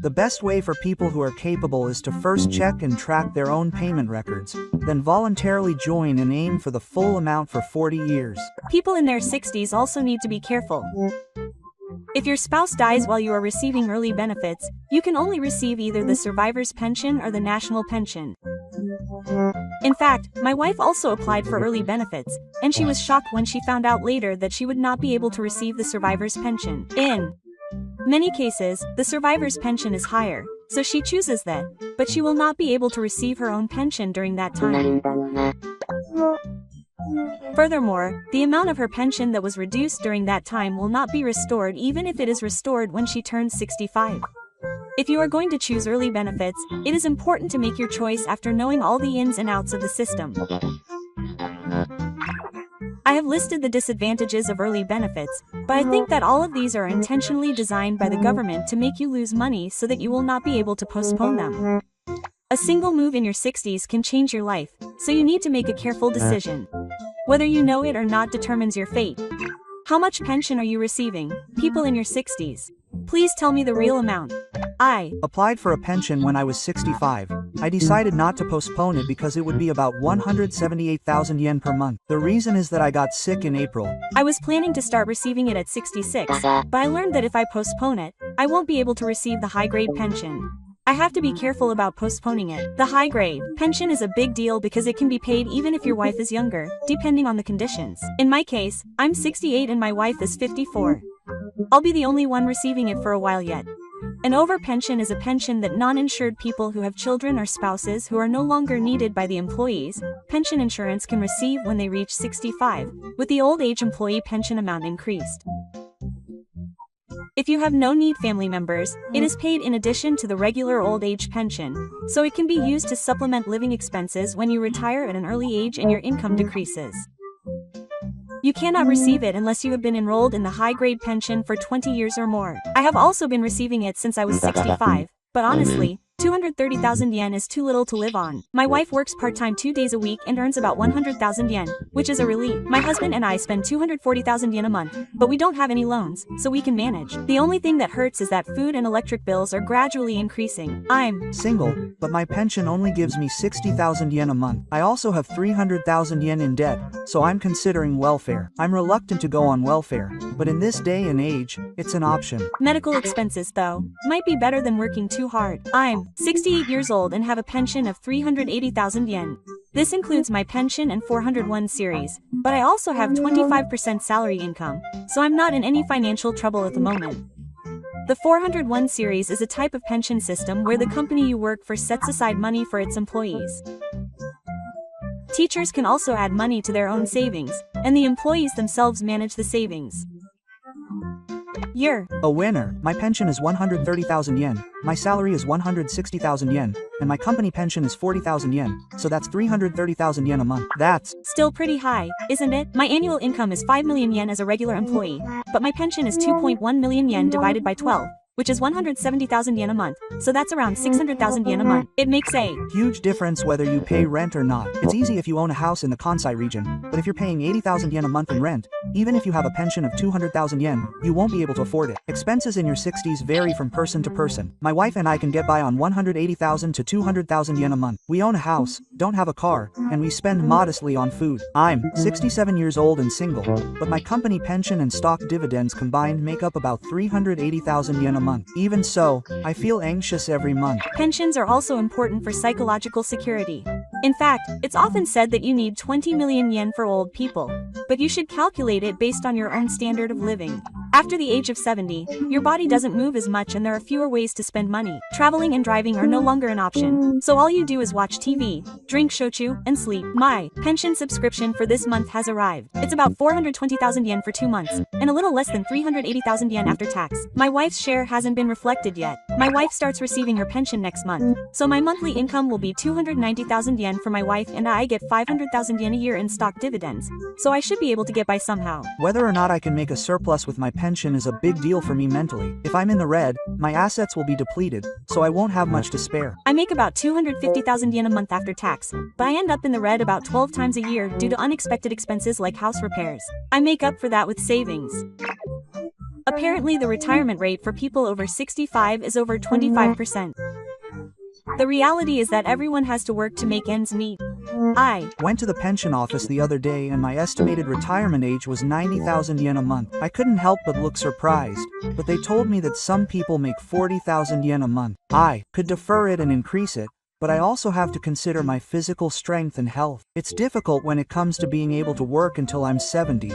The best way for people who are capable is to first check and track their own payment records, then voluntarily join and aim for the full amount for 40 years. People in their 60s also need to be careful. If your spouse dies while you are receiving early benefits, you can only receive either the survivor's pension or the national pension. In fact, my wife also applied for early benefits, and she was shocked when she found out later that she would not be able to receive the survivor's pension. In many cases, the survivor's pension is higher, so she chooses that, but she will not be able to receive her own pension during that time. Furthermore, the amount of her pension that was reduced during that time will not be restored even if it is restored when she turns 65. If you are going to choose early benefits, it is important to make your choice after knowing all the ins and outs of the system. I have listed the disadvantages of early benefits, but I think that all of these are intentionally designed by the government to make you lose money so that you will not be able to postpone them. A single move in your 60s can change your life, so you need to make a careful decision. Whether you know it or not determines your fate. How much pension are you receiving, people in your 60s? Please tell me the real amount. I applied for a pension when I was 65. I decided not to postpone it because it would be about 178,000 yen per month. The reason is that I got sick in April. I was planning to start receiving it at 66, but I learned that if I postpone it, I won't be able to receive the high-grade pension. I have to be careful about postponing it. The high-grade pension is a big deal because it can be paid even if your wife is younger, depending on the conditions. In my case, I'm 68 and my wife is 54. I'll be the only one receiving it for a while yet. An over-pension is a pension that non-insured people who have children or spouses who are no longer needed by the employees' pension insurance can receive when they reach 65, with the old age employee pension amount increased. If you have no-need family members, it is paid in addition to the regular old age pension, so it can be used to supplement living expenses when you retire at an early age and your income decreases. You cannot receive it unless you have been enrolled in the high-grade pension for 20 years or more. I have also been receiving it since I was 65, but honestly, 230,000 yen is too little to live on. My wife works part-time 2 days a week and earns about 100,000 yen, which is a relief. My husband and I spend 240,000 yen a month, but we don't have any loans, so we can manage. The only thing that hurts is that food and electric bills are gradually increasing. I'm single, but my pension only gives me 60,000 yen a month. I also have 300,000 yen in debt, so I'm considering welfare. I'm reluctant to go on welfare, but in this day and age, it's an option. Medical expenses, though, might be better than working too hard. I'm 68 years old and have a pension of 380,000 yen. This includes my pension and 401 series, but I also have 25% salary income, so I'm not in any financial trouble at the moment. The 401 series is a type of pension system where the company you work for sets aside money for its employees. Teachers can also add money to their own savings, and the employees themselves manage the savings. You're a winner. My pension is 130,000 yen, my salary is 160,000 yen, and my company pension is 40,000 yen, so that's 330,000 yen a month. That's still pretty high, isn't it? My annual income is 5 million yen as a regular employee, but my pension is 2.1 million yen divided by 12, which is 170,000 yen a month, so that's around 600,000 yen a month. It makes a huge difference whether you pay rent or not. It's easy if you own a house in the Kansai region, but if you're paying 80,000 yen a month in rent, even if you have a pension of 200,000 yen, you won't be able to afford it. Expenses in your 60s vary from person to person. My wife and I can get by on 180,000 to 200,000 yen a month. We own a house, don't have a car, and we spend modestly on food. I'm 67 years old and single, but my company pension and stock dividends combined make up about 380,000 yen a month. Even so, I feel anxious every month. Pensions are also important for psychological security. In fact, it's often said that you need 20 million yen for old people, but you should calculate it based on your own standard of living. After the age of 70, your body doesn't move as much and there are fewer ways to spend money. Traveling and driving are no longer an option. So all you do is watch TV, drink shochu, and sleep. My pension subscription for this month has arrived. It's about 420,000 yen for 2 months, and a little less than 380,000 yen after tax. My wife's share hasn't been reflected yet. My wife starts receiving her pension next month. So my monthly income will be 290,000 yen for my wife and I get 500,000 yen a year in stock dividends. So I should be able to get by somehow. Whether or not I can make a surplus with my pension is a big deal for me mentally. If I'm in the red, my assets will be depleted, so I won't have much to spare. I make about 250,000 yen a month after tax, but I end up in the red about 12 times a year due to unexpected expenses like house repairs. I make up for that with savings. Apparently the retirement rate for people over 65 is over 25%. The reality is that everyone has to work to make ends meet. I went to the pension office the other day and my estimated retirement age was 90,000 yen a month. I couldn't help but look surprised, but they told me that some people make 40,000 yen a month. I could defer it and increase it, but I also have to consider my physical strength and health. It's difficult when it comes to being able to work until I'm 70.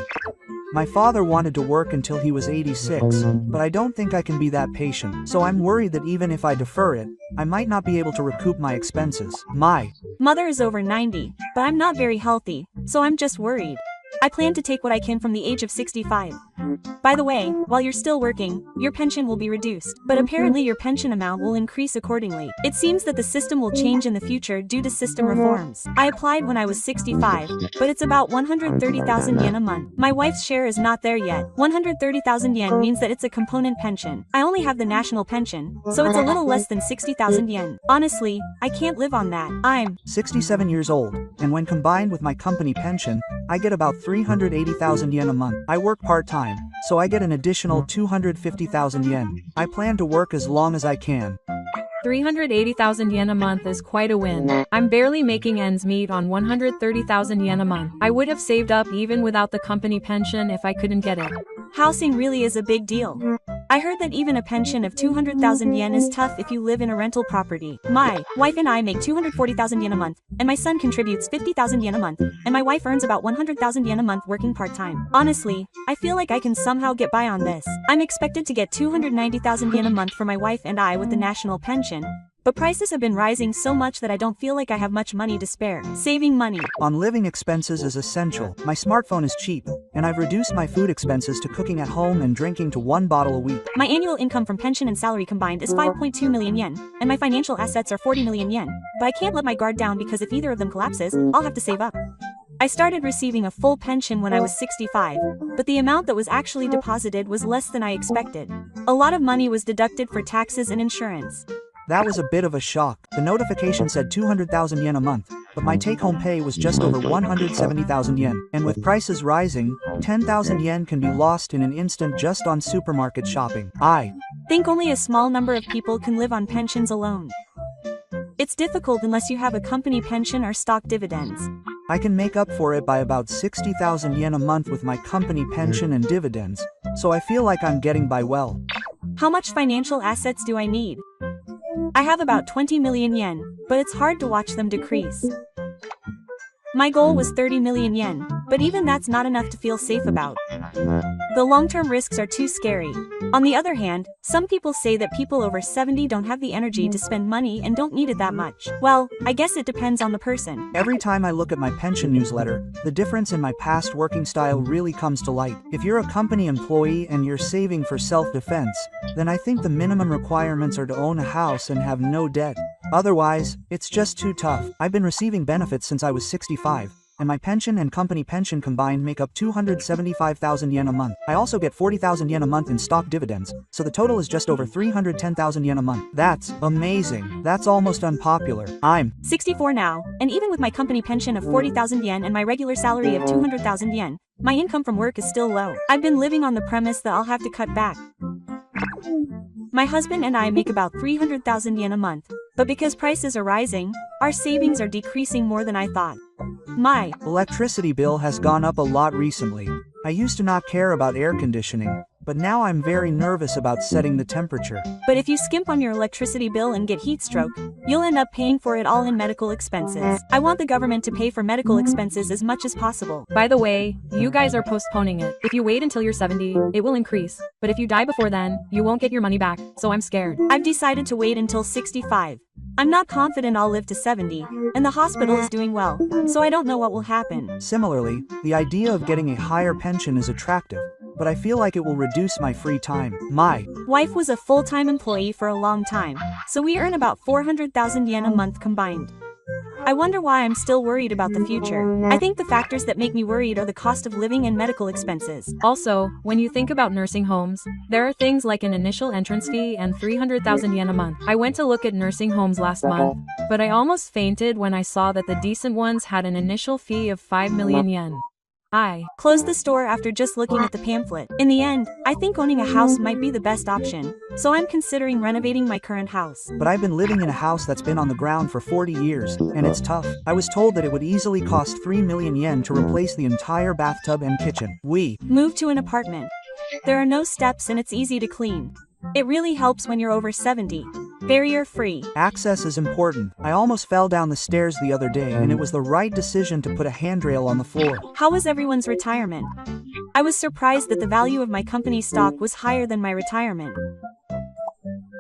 My father wanted to work until he was 86, but I don't think I can be that patient, so I'm worried that even if I defer it, I might not be able to recoup my expenses. My mother is over 90, but I'm not very healthy, so I'm just worried. I plan to take what I can from the age of 65. By the way, while you're still working, your pension will be reduced, but apparently your pension amount will increase accordingly. It seems that the system will change in the future due to system reforms. I applied when I was 65, but it's about 130,000 yen a month. My wife's share is not there yet. 130,000 yen means that it's a component pension. I only have the national pension, so it's a little less than 60,000 yen. Honestly, I can't live on that. I'm 67 years old, and when combined with my company pension, I get about 380,000 yen a month. I work part-time, so I get an additional 250,000 yen. I plan to work as long as I can. 380,000 yen a month is quite a win. I'm barely making ends meet on 130,000 yen a month. I would have saved up even without the company pension if I couldn't get it. Housing really is a big deal. I heard that even a pension of 200,000 yen is tough if you live in a rental property. My wife and I make 240,000 yen a month, and my son contributes 50,000 yen a month, and my wife earns about 100,000 yen a month working part-time. Honestly, I feel like I can somehow get by on this. I'm expected to get 290,000 yen a month for my wife and I with the national pension, but prices have been rising so much that I don't feel like I have much money to spare. Saving money on living expenses is essential. My smartphone is cheap, and I've reduced my food expenses to cooking at home and drinking to 1 bottle a week. My annual income from pension and salary combined is 5.2 million yen, and my financial assets are 40 million yen, but I can't let my guard down because if either of them collapses, I'll have to save up. I started receiving a full pension when I was 65, but the amount that was actually deposited was less than I expected. A lot of money was deducted for taxes and insurance. That was a bit of a shock. The notification said 200,000 yen a month, but my take-home pay was just over 170,000 yen. And with prices rising, 10,000 yen can be lost in an instant just on supermarket shopping. I think only a small number of people can live on pensions alone. It's difficult unless you have a company pension or stock dividends. I can make up for it by about 60,000 yen a month with my company pension and dividends, so I feel like I'm getting by well. How much financial assets do I need? I have about 20 million yen, but it's hard to watch them decrease. My goal was 30 million yen, but even that's not enough to feel safe about. The long-term risks are too scary. On the other hand, some people say that people over 70 don't have the energy to spend money and don't need it that much. Well, I guess it depends on the person. Every time I look at my pension newsletter, the difference in my past working style really comes to light. If you're a company employee and you're saving for self-defense, then I think the minimum requirements are to own a house and have no debt. Otherwise, it's just too tough. I've been receiving benefits since I was 65, and my pension and company pension combined make up 275,000 yen a month. I also get 40,000 yen a month in stock dividends, so the total is just over 310,000 yen a month. That's amazing. That's almost unpopular. I'm 64 now, and even with my company pension of 40,000 yen and my regular salary of 200,000 yen, my income from work is still low. I've been living on the premise that I'll have to cut back. My husband and I make about 300,000 yen a month, but because prices are rising, our savings are decreasing more than I thought. My electricity bill has gone up a lot recently. I used to not care about air conditioning, but now I'm very nervous about setting the temperature. But if you skimp on your electricity bill and get heat stroke, you'll end up paying for it all in medical expenses. I want the government to pay for medical expenses as much as possible. By the way, you guys are postponing it. If you wait until you're 70, it will increase. But if you die before then, you won't get your money back, so I'm scared. I've decided to wait until 65. I'm not confident I'll live to 70, and the hospital is doing well, so I don't know what will happen. Similarly, the idea of getting a higher pension is attractive, but I feel like it will reduce my free time. My wife was a full-time employee for a long time, so we earn about 400,000 yen a month combined. I wonder why I'm still worried about the future. I think the factors that make me worried are the cost of living and medical expenses. Also, when you think about nursing homes, there are things like an initial entrance fee and 300,000 yen a month. I went to look at nursing homes last month, but I almost fainted when I saw that the decent ones had an initial fee of 5 million yen. I closed the store after just looking at the pamphlet. In the end, I think owning a house might be the best option, so I'm considering renovating my current house. But I've been living in a house that's been on the ground for 40 years, and it's tough. I was told that it would easily cost 3 million yen to replace the entire bathtub and kitchen. We moved to an apartment. There are no steps and it's easy to clean. It really helps when you're over 70. Barrier-free. Access is important. I almost fell down the stairs the other day, and it was the right decision to put a handrail on the floor. How was everyone's retirement? I was surprised that the value of my company's stock was higher than my retirement.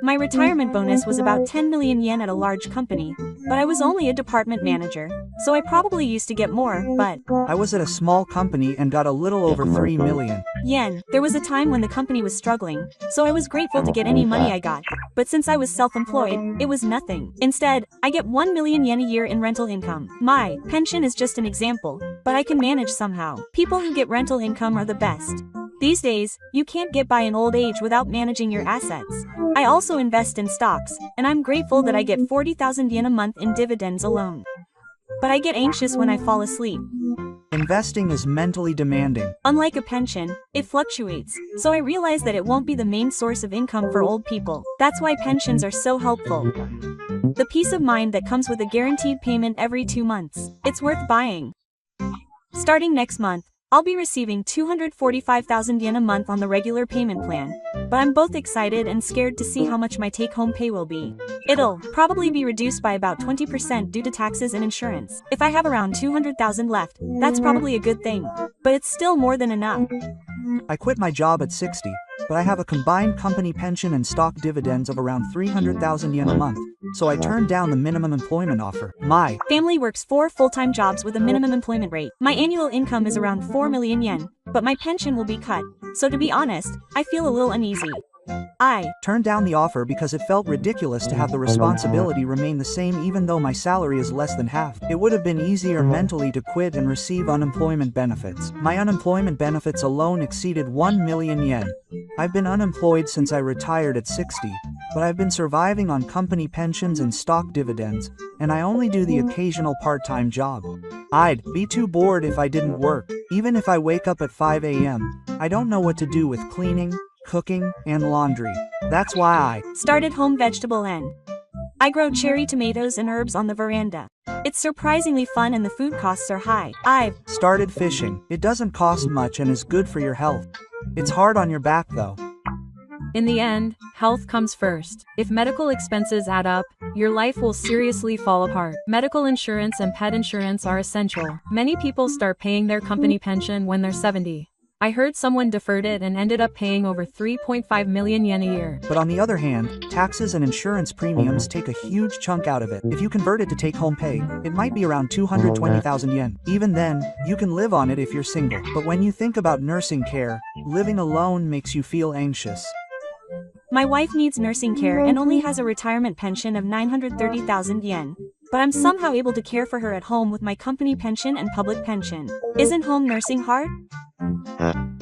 My retirement bonus was about 10 million yen at a large company, but I was only a department manager, so I probably used to get more, but I was at a small company and got a little over 3 million yen. There was a time when the company was struggling, so I was grateful to get any money I got, but since I was self-employed, it was nothing. Instead, I get 1 million yen a year in rental income. My pension is just an example, but I can manage somehow. People who get rental income are the best. These days, you can't get by in old age without managing your assets. I also invest in stocks, and I'm grateful that I get 40,000 yen a month in dividends alone. But I get anxious when I fall asleep. Investing is mentally demanding. Unlike a pension, it fluctuates, so I realize that it won't be the main source of income for old people. That's why pensions are so helpful. The peace of mind that comes with a guaranteed payment every 2 months. It's worth buying. Starting next month, I'll be receiving 245,000 yen a month on the regular payment plan, but I'm both excited and scared to see how much my take-home pay will be. It'll probably be reduced by about 20% due to taxes and insurance. If I have around 200,000 left, that's probably a good thing, but it's still more than enough. I quit my job at 60, but I have a combined company pension and stock dividends of around 300,000 yen a month, so I turned down the minimum employment offer. My family works 4 full-time jobs with a minimum employment rate. My annual income is around 4 million yen, but my pension will be cut, so to be honest, I feel a little uneasy. I turned down the offer because it felt ridiculous to have the responsibility remain the same even though my salary is less than half. It would have been easier mentally to quit and receive unemployment benefits. My unemployment benefits alone exceeded 1 million yen. I've been unemployed since I retired at 60, but I've been surviving on company pensions and stock dividends, and I only do the occasional part-time job. I'd be too bored if I didn't work. Even if I wake up at 5 a.m., I don't know what to do with cleaning, cooking, and laundry. That's why I started home vegetable and I grow cherry tomatoes and herbs on the veranda. It's surprisingly fun and the food costs are high. I've started fishing. It doesn't cost much and is good for your health. It's hard on your back though. In the end, health comes first. If medical expenses add up, your life will seriously fall apart. Medical insurance and pet insurance are essential. Many people start paying their company pension when they're 70. I heard someone deferred it and ended up paying over 3.5 million yen a year. But on the other hand, taxes and insurance premiums take a huge chunk out of it. If you convert it to take-home pay, it might be around 220,000 yen. Even then, you can live on it if you're single. But when you think about nursing care, living alone makes you feel anxious. My wife needs nursing care and only has a retirement pension of 930,000 yen. But I'm somehow able to care for her at home with my company pension and public pension. Isn't home nursing hard?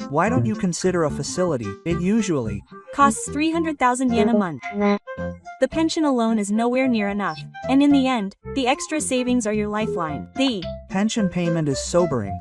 Why don't you consider a facility? It usually costs 300,000 yen a month. The pension alone is nowhere near enough, and in the end, the extra savings are your lifeline. The pension payment is sobering.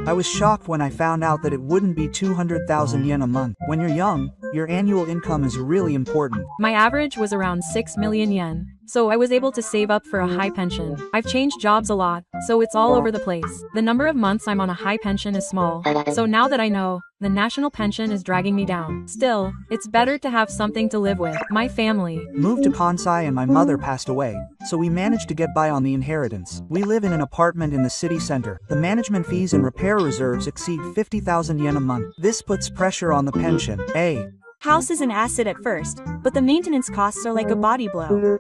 I was shocked when I found out that it wouldn't be 200,000 yen a month. When you're young, your annual income is really important. My average was around 6 million yen, so I was able to save up for a high pension. I've changed jobs a lot, so it's all over the place. The number of months I'm on a high pension is small, so now that I know, the national pension is dragging me down. Still, it's better to have something to live with. My family Moved to Kansai and my mother passed away, so we managed to get by on the inheritance. We live in an apartment in the city center. The management fees and repair reserves exceed 50,000 yen a month. This puts pressure on the pension. House is an asset at first, but the maintenance costs are like a body blow.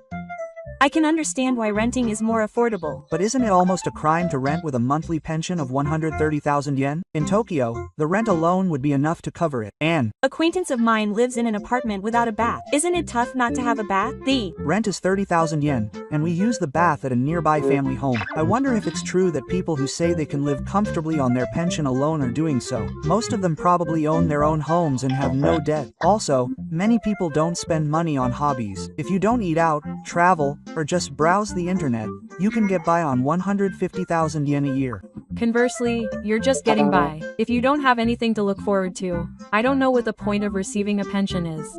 I can understand why renting is more affordable. But isn't it almost a crime to rent with a monthly pension of 130,000 yen? In Tokyo, the rent alone would be enough to cover it. An acquaintance of mine lives in an apartment without a bath. Isn't it tough not to have a bath? The rent is 30,000 yen, and we use the bath at a nearby family home. I wonder if it's true that people who say they can live comfortably on their pension alone are doing so. Most of them probably own their own homes and have no debt. Also, many people don't spend money on hobbies. If you don't eat out, travel, or just browse the internet, you can get by on 150,000 yen a year. Conversely, you're just getting by. If you don't have anything to look forward to, I don't know what the point of receiving a pension is.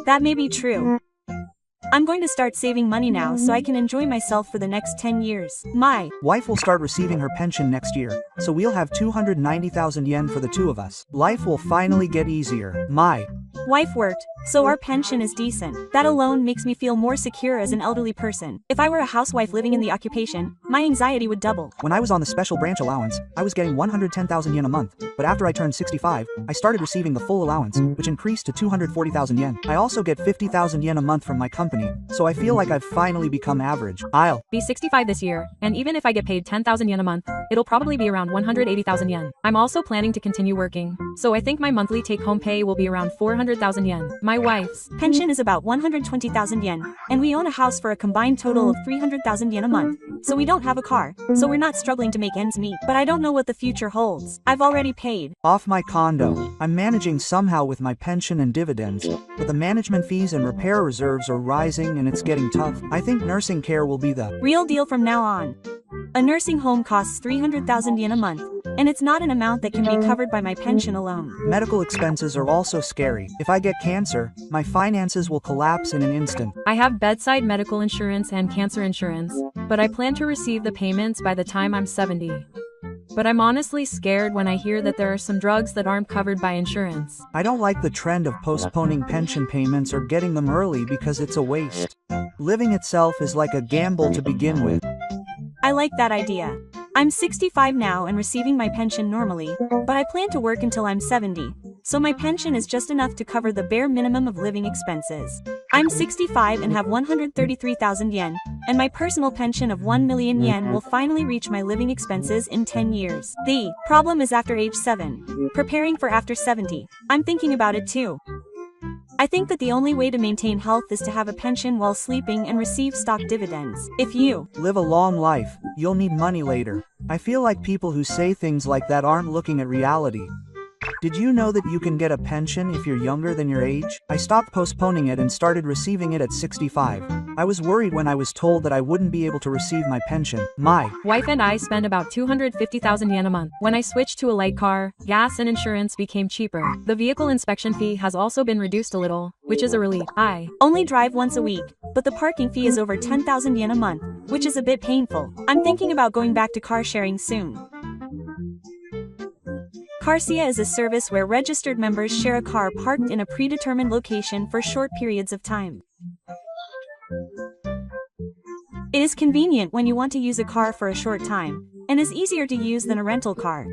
That may be true. I'm going to start saving money now so I can enjoy myself for the next 10 years. My wife will start receiving her pension next year, so we'll have 290,000 yen for the two of us. Life will finally get easier. My wife worked, so our pension is decent. That alone makes me feel more secure as an elderly person. If I were a housewife living in the occupation, my anxiety would double. When I was on the special branch allowance, I was getting 110,000 yen a month, but after I turned 65, I started receiving the full allowance, which increased to 240,000 yen. I also get 50,000 yen a month from my company, so I feel like I've finally become average. I'll be 65 this year, and even if I get paid 10,000 yen a month, it'll probably be around 180,000 yen. I'm also planning to continue working, so I think my monthly take-home pay will be around 400,000 yen. My wife's pension is about 120,000 yen, and we own a house for a combined total of 300,000 yen a month. So we don't have a car, so we're not struggling to make ends meet. But I don't know what the future holds. I've already paid off my condo. I'm managing somehow with my pension and dividends, but the management fees and repair reserves are rising and it's getting tough. I think nursing care will be the real deal from now on. A nursing home costs 300,000 yen a month, and it's not an amount that can be covered by my pension alone. Medical expenses are also scary. If I get cancer, my finances will collapse in an instant. I have bedside medical insurance and cancer insurance, but I plan to receive the payments by the time I'm 70. But I'm honestly scared when I hear that there are some drugs that aren't covered by insurance. I don't like the trend of postponing pension payments or getting them early because it's a waste. Living itself is like a gamble to begin with. I like that idea. I'm 65 now and receiving my pension normally, but I plan to work until I'm 70, so my pension is just enough to cover the bare minimum of living expenses. I'm 65 and have 133,000 yen, and my personal pension of 1 million yen will finally reach my living expenses in 10 years. The problem is after age 7. Preparing for after 70. I'm thinking about it too. I think that the only way to maintain health is to have a pension while sleeping and receive stock dividends. If you live a long life, you'll need money later. I feel like people who say things like that aren't looking at reality. Did you know that you can get a pension if you're younger than your age? I stopped postponing it and started receiving it at 65. I was worried when I was told that I wouldn't be able to receive my pension. My wife and I spend about 250,000 yen a month. When I switched to a light car, gas and insurance became cheaper. The vehicle inspection fee has also been reduced a little, which is a relief. I only drive once a week, but the parking fee is over 10,000 yen a month, which is a bit painful. I'm thinking about going back to car sharing soon. Carsia is a service where registered members share a car parked in a predetermined location for short periods of time. It is convenient when you want to use a car for a short time, and is easier to use than a rental car.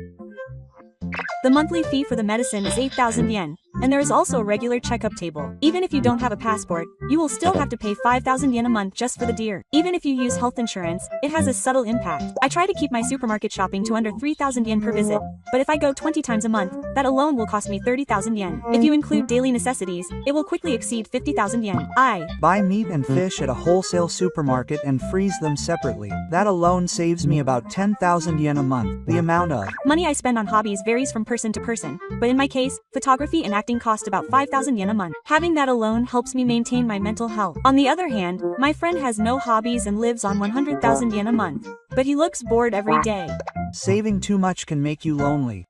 The monthly fee for the medicine is 8,000 yen, and there is also a regular checkup table. Even if you don't have a passport, you will still have to pay 5,000 yen a month just for the deer. Even if you use health insurance, it has a subtle impact. I try to keep my supermarket shopping to under 3,000 yen per visit, but if I go 20 times a month, that alone will cost me 30,000 yen. If you include daily necessities, it will quickly exceed 50,000 yen. I buy meat and fish at a wholesale supermarket and freeze them separately. That alone saves me about 10,000 yen a month. The amount of money I spend on hobbies varies from person to person, but in my case, photography and acting cost about 5,000 yen a month. Having that alone helps me maintain my mental health. On the other hand, my friend has no hobbies and lives on 100,000 yen a month, but he looks bored every day. Saving too much can make you lonely.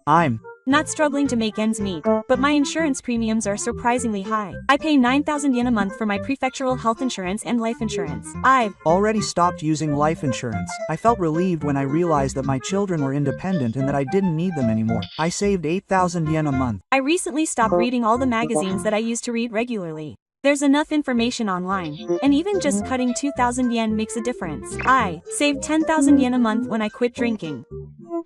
I'm not struggling to make ends meet, but my insurance premiums are surprisingly high. I pay 9,000 yen a month for my prefectural health insurance and life insurance. I've already stopped using life insurance. I felt relieved when I realized that my children were independent and that I didn't need them anymore. I saved 8,000 yen a month. I recently stopped reading all the magazines that I used to read regularly. There's enough information online, and even just cutting 2,000 yen makes a difference. I saved 10,000 yen a month when I quit drinking.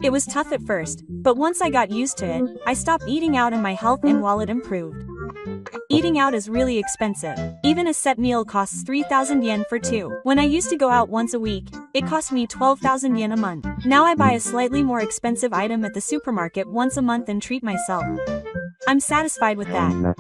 It was tough at first, but once I got used to it, I stopped eating out and my health and wallet improved. Eating out is really expensive. Even a set meal costs 3,000 yen for two. When I used to go out once a week, it cost me 12,000 yen a month. Now I buy a slightly more expensive item at the supermarket once a month and treat myself. I'm satisfied with that.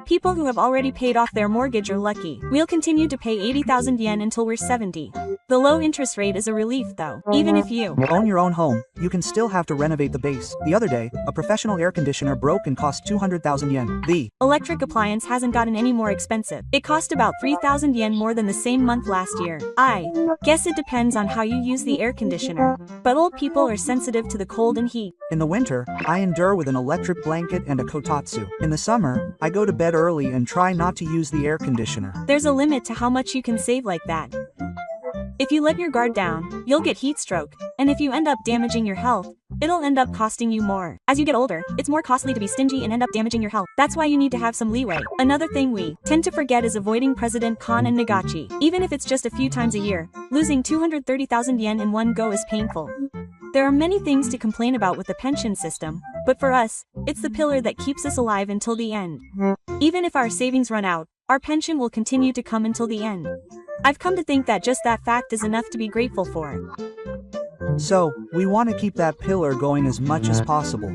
People who have already paid off their mortgage are lucky. We'll continue to pay 80,000 yen until we're 70. The low interest rate is a relief though. Even if you own your own home, you can still have to renovate the base. The other day, a professional air conditioner broke and cost 200,000 yen. The electric appliance hasn't gotten any more expensive. It cost about 3,000 yen more than the same month last year. I guess it depends on how you use the air conditioner. But old people are sensitive to the cold and heat. In the winter, I endure with an electric blanket and a kotatsu. In the summer, I go to bed early and try not to use the air conditioner. There's a limit to how much you can save like that. If you let your guard down, you'll get heat stroke, and if you end up damaging your health, it'll end up costing you more. As you get older, it's more costly to be stingy and end up damaging your health. That's why you need to have some leeway. Another thing we tend to forget is avoiding President Khan and Nagachi. Even if it's just a few times a year, losing 230,000 yen in one go is painful. There are many things to complain about with the pension system, but for us, it's the pillar that keeps us alive until the end. Even if our savings run out, our pension will continue to come until the end. I've come to think that just that fact is enough to be grateful for. So, we want to keep that pillar going as much as possible.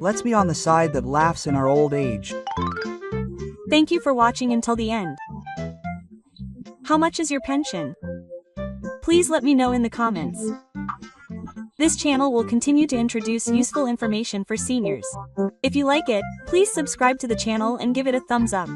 Let's be on the side that laughs in our old age. Thank you for watching until the end. How much is your pension? Please let me know in the comments. This channel will continue to introduce useful information for seniors. If you like it, please subscribe to the channel and give it a thumbs up.